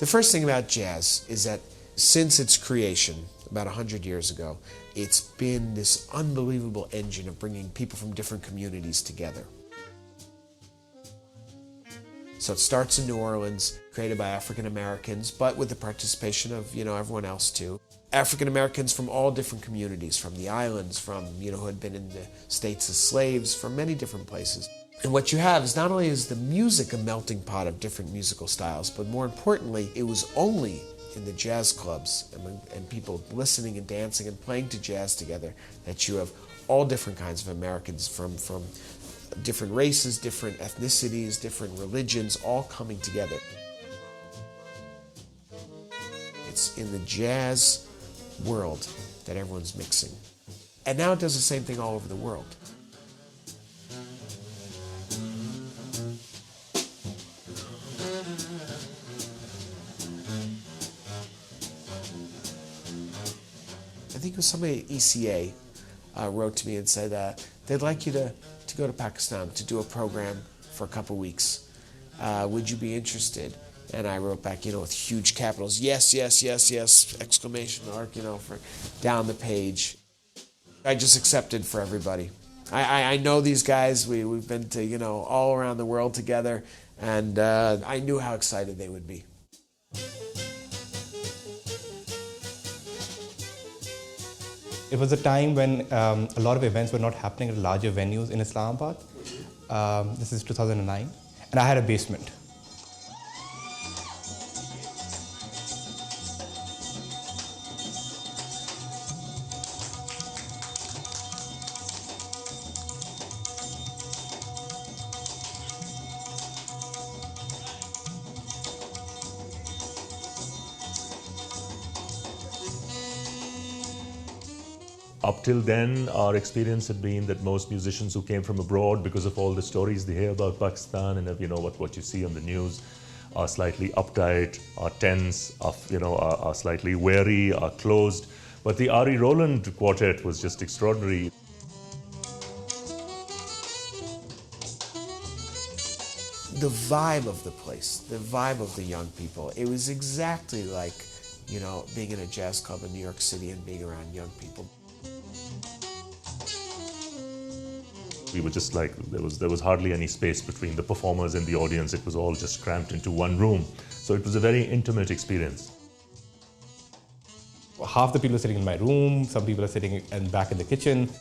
The first thing about jazz is that since its creation, about 100 years ago, it's been this unbelievable engine of bringing people from different communities together. So it starts in New Orleans, created by African Americans, but with the participation of, everyone else too. African Americans from all different communities, from the islands, from, who had been in the States as slaves, from many different places. And what you have is not only is the music a melting pot of different musical styles, but more importantly, it was only in the jazz clubs and people listening and dancing and playing to jazz together that you have all different kinds of Americans from different races, different ethnicities, different religions, all coming together. It's in the jazz world that everyone's mixing. And now it does the same thing all over the world. I think it was somebody at ECA wrote to me and said they'd like you to go to Pakistan to do a program for a couple weeks. Would you be interested? And I wrote back, with huge capitals, yes, yes, yes, yes, exclamation mark, for down the page. I just accepted for everybody. I know these guys. We've been to, all around the world together, and I knew how excited they would be. It was a time when a lot of events were not happening at larger venues in Islamabad. This is 2009, and I had a basement. Up till then, our experience had been that most musicians who came from abroad, because of all the stories they hear about Pakistan and what you see on the news, are slightly uptight, are tense, are slightly wary, are closed. But the Ari Roland quartet was just extraordinary. The vibe of the place, the vibe of the young people, it was exactly like, being in a jazz club in New York City and being around young people. We were just like, there was hardly any space between the performers and the audience. It was all just cramped into one room. So it was a very intimate experience. Half the people are sitting in my room, some people are sitting back in the kitchen.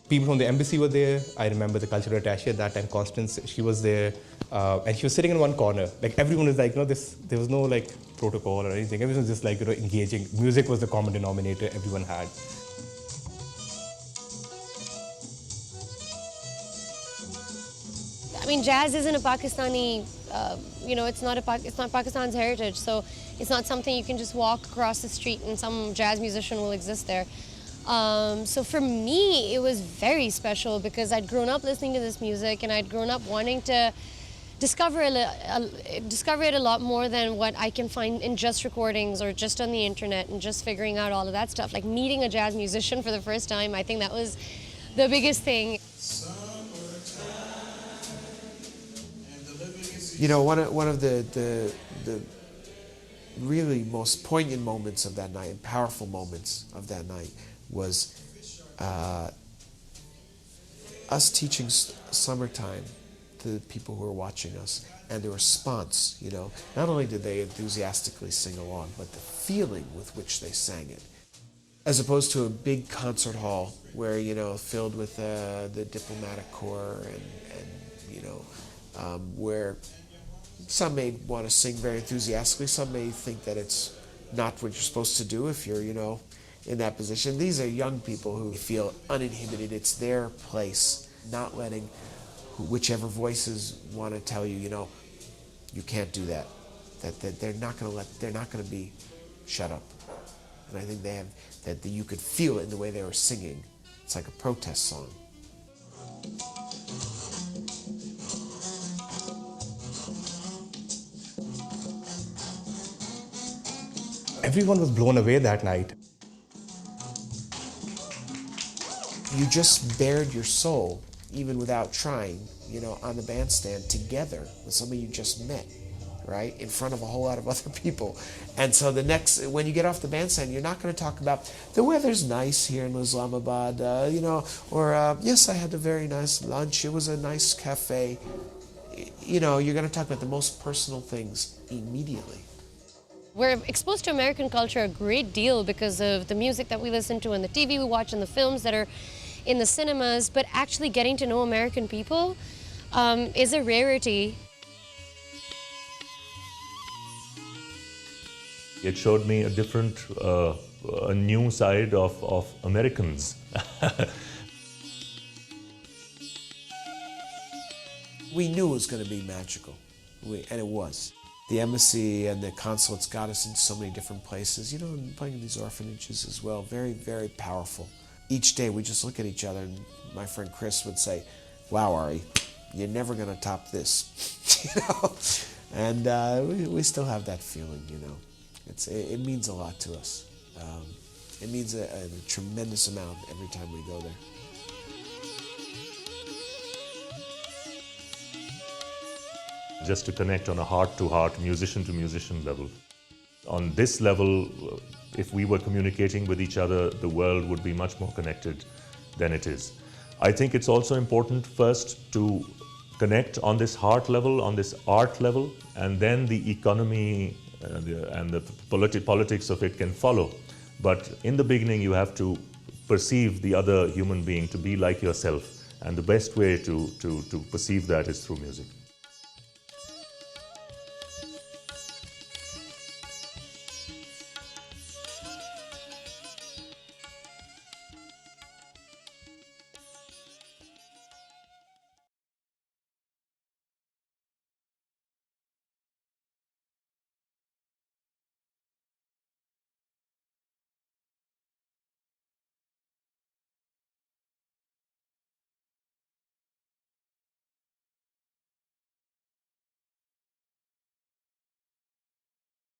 People from the embassy were there. I remember the cultural attaché at that time, Constance, she was there. And she was sitting in one corner. Like everyone was like, there was no protocol or anything. Everyone was just engaging. Music was the common denominator everyone had. I mean, jazz isn't a Pakistani, it's not Pakistan's heritage, so it's not something you can just walk across the street and some jazz musician will exist there. So for me, it was very special because I'd grown up listening to this music and I'd grown up wanting to discover it a lot more than what I can find in just recordings or just on the internet and just figuring out all of that stuff. Like meeting a jazz musician for the first time, I think that was the biggest thing. One of the really most poignant moments of that night and powerful moments of that night was us teaching Summertime to the people who were watching us, and the response, not only did they enthusiastically sing along, but the feeling with which they sang it. As opposed to a big concert hall where, filled with the diplomatic corps and where some may want to sing very enthusiastically, some may think that it's not what you're supposed to do if you're, in that position. These are young people who feel uninhibited. It's their place, not letting whichever voices want to tell you, you can't do that. That they're not going to be shut up. And I think they have that you could feel it in the way they were singing. It's like a protest song. Everyone was blown away that night. You just bared your soul, even without trying, on the bandstand together with somebody you just met. right, in front of a whole lot of other people. And so when you get off the bandstand, you're not going to talk about the weather's nice here in Islamabad, or yes, I had a very nice lunch. It was a nice cafe. You're going to talk about the most personal things immediately. We're exposed to American culture a great deal because of the music that we listen to and the TV we watch and the films that are in the cinemas, but actually getting to know American people is a rarity. It showed me a different, a new side of Americans. We knew it was going to be magical, and it was. The embassy and the consulates got us into so many different places, and playing in these orphanages as well. Very, very powerful. Each day we just look at each other, and my friend Chris would say, "Wow, Ari, you're never going to top this," And we still have that feeling, It means a lot to us. It means a tremendous amount every time we go there. Just to connect on a heart-to-heart, musician-to-musician level. On this level, if we were communicating with each other, the world would be much more connected than it is. I think it's also important first to connect on this heart level, on this art level, and then the economy and the politics of it can follow. But in the beginning, you have to perceive the other human being to be like yourself. And the best way to perceive that is through music.